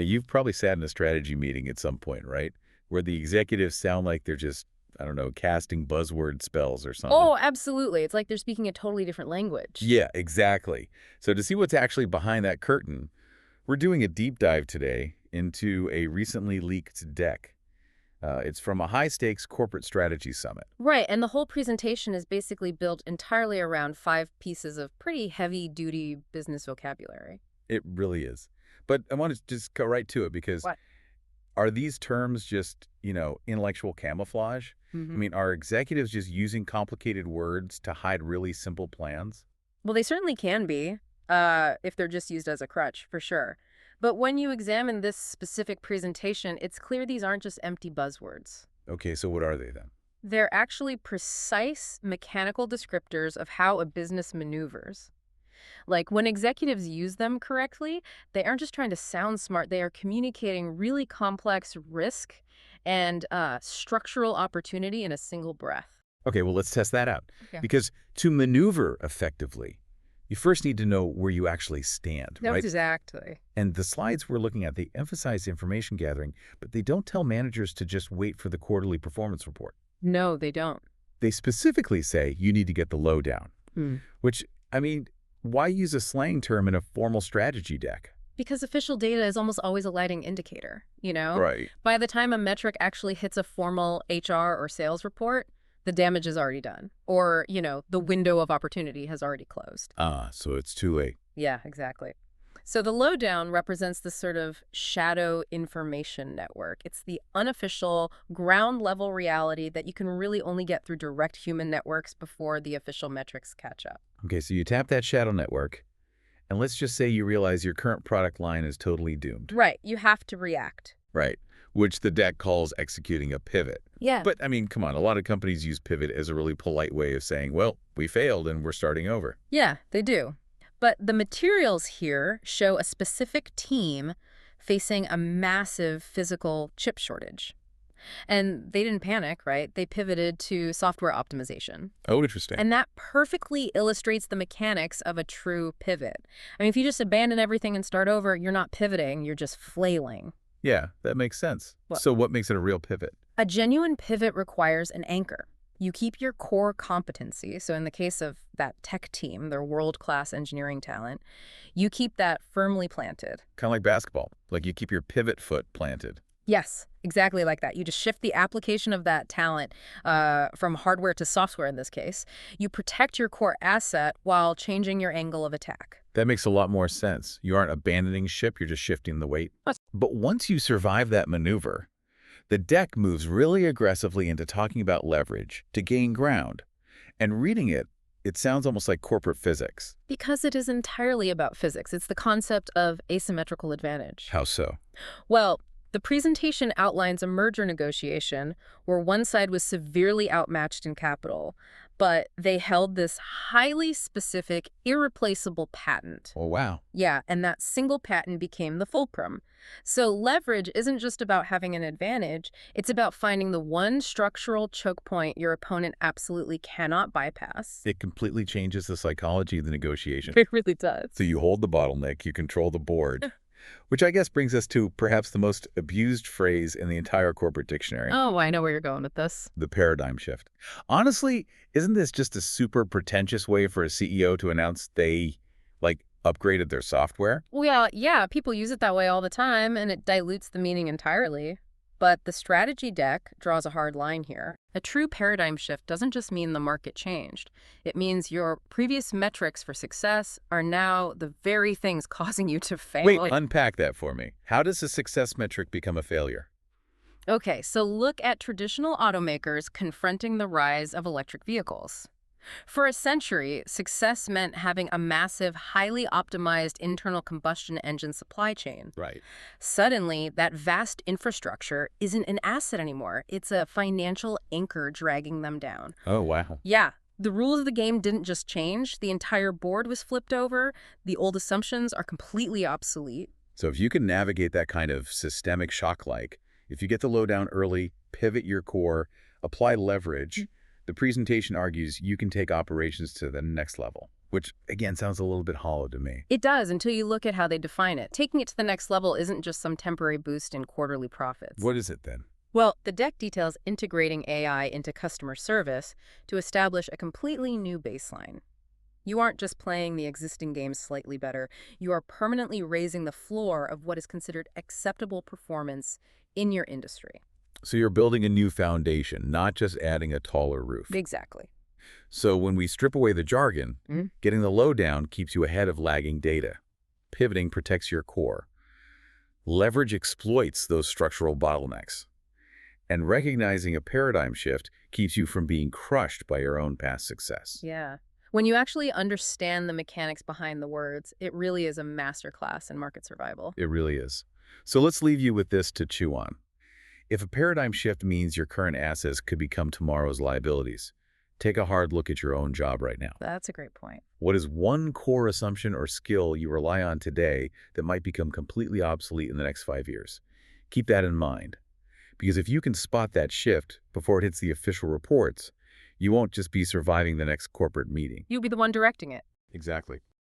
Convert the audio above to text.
You've probably sat in a strategy meeting at some point, right? Where the executives sound like they're just, I don't know, casting buzzword spells or something. Oh, absolutely. It's like they're speaking a totally different language. Yeah, exactly. So to see what's actually behind that curtain, we're doing a deep dive today into a recently leaked deck. It's from a high-stakes corporate strategy summit. Right, and the whole presentation is basically built entirely around 5 pieces of pretty heavy-duty business vocabulary. It really is. But I want to just go right to it because What? are these terms just, intellectual camouflage? I hmm mean, are executives just using complicated words to hide really simple plans? Well, they certainly can be, if they're just used as a crutch, for sure. But when you examine this specific presentation, it's clear these aren't just empty buzzwords. Okay, so what are they then? They're actually precise mechanical descriptors of how a business maneuvers. Like when executives use them correctly, they aren't just trying to sound smart, they are communicating really complex risk and structural opportunity in a single breath. Okay, well, let's test that out. Yeah. Because to maneuver effectively, you first need to know where you actually stand, That was right? exactly. And the slides we're looking at, they emphasize information gathering, but they don't tell managers to just wait for the quarterly performance report. No, they don't. They specifically say you need to get the lowdown, Hmm. which, I mean, why use a slang term in a formal strategy deck? Because official data is almost always a lagging indicator, you know? Right. By the time a metric actually hits a formal HR or sales report, the damage is already done. Or, the window of opportunity has already closed. Ah, so it's too late. Yeah, exactly. So the lowdown represents this sort of shadow information network. It's the unofficial ground level reality that you can really only get through direct human networks before the official metrics catch up. Okay, so you tap that shadow network, and let's just say you realize your current product line is totally doomed. Right, you have to react. Right. Which the deck calls executing a pivot. Yeah. But, I mean, come on, a lot of companies use pivot as a really polite way of saying, well, we failed and we're starting over. Yeah, they do. But the materials here show a specific team facing a massive physical chip shortage. And they didn't panic, right? They pivoted to software optimization. Oh, interesting. And that perfectly illustrates the mechanics of a true pivot. I mean, if you just abandon everything and start over, you're not pivoting, you're just flailing. Yeah, that makes sense. What? So what makes it a real pivot? A genuine pivot requires an anchor. You keep your core competency. So in the case of that tech team, their world-class engineering talent, you keep that firmly planted. Kind of like basketball. Like you keep your pivot foot planted. Yes, exactly like that. You just shift the application of that talent from hardware to software in this case. You protect your core asset while changing your angle of attack. That makes a lot more sense. You aren't abandoning ship, you're just shifting the weight. But once you survive that maneuver, the deck moves really aggressively into talking about leverage to gain ground. And reading it, it sounds almost like corporate physics. Because it is entirely about physics. It's the concept of asymmetrical advantage. How so? Well, the presentation outlines a merger negotiation where one side was severely outmatched in capital, but they held this highly specific, irreplaceable patent. Oh, wow. Yeah, and that single patent became the fulcrum. So leverage isn't just about having an advantage, it's about finding the one structural choke point your opponent absolutely cannot bypass. It completely changes the psychology of the negotiation. It really does. So you hold the bottleneck, you control the board. Which I guess brings us to perhaps the most abused phrase in the entire corporate dictionary, Oh, I know where you're going with this. the paradigm shift. Honestly, isn't this just a super pretentious way for a CEO to announce they, upgraded their software? Well, yeah, people use it that way all the time, and it dilutes the meaning entirely. But the strategy deck draws a hard line here. A true paradigm shift doesn't just mean the market changed. It means your previous metrics for success are now the very things causing you to fail. Wait, unpack that for me. How does a success metric become a failure? Okay, so look at traditional automakers confronting the rise of electric vehicles. For a century, success meant having a massive, highly optimized internal combustion engine supply chain. Right. Suddenly, that vast infrastructure isn't an asset anymore. It's a financial anchor dragging them down. Oh, wow. Yeah, the rules of the game didn't just change. The entire board was flipped over. The old assumptions are completely obsolete. So if you can navigate that kind of systemic shock, if you get the lowdown early, pivot your core, apply leverage, the presentation argues you can take operations to the next level. which, again, sounds a little bit hollow to me. It does until you look at how they define it. Taking it to the next level isn't just some temporary boost in quarterly profits. What is it then? Well, the deck details integrating AI into customer service to establish a completely new baseline. You aren't just playing the existing game slightly better, you are permanently raising the floor of what is considered acceptable performance in your industry. So you're building a new foundation, not just adding a taller roof. Exactly. So when we strip away the jargon, getting the lowdown keeps you ahead of lagging data. Pivoting protects your core. Leverage exploits those structural bottlenecks. And recognizing a paradigm shift keeps you from being crushed by your own past success. Yeah. When you actually understand the mechanics behind the words, it really is a masterclass in market survival. It really is. So let's leave you with this to chew on. If a paradigm shift means your current assets could become tomorrow's liabilities, take a hard look at your own job right now. That's a great point. What is one core assumption or skill you rely on today that might become completely obsolete in the next 5 years? Keep that in mind. Because if you can spot that shift before it hits the official reports, you won't just be surviving the next corporate meeting. You'll be the one directing it. Exactly.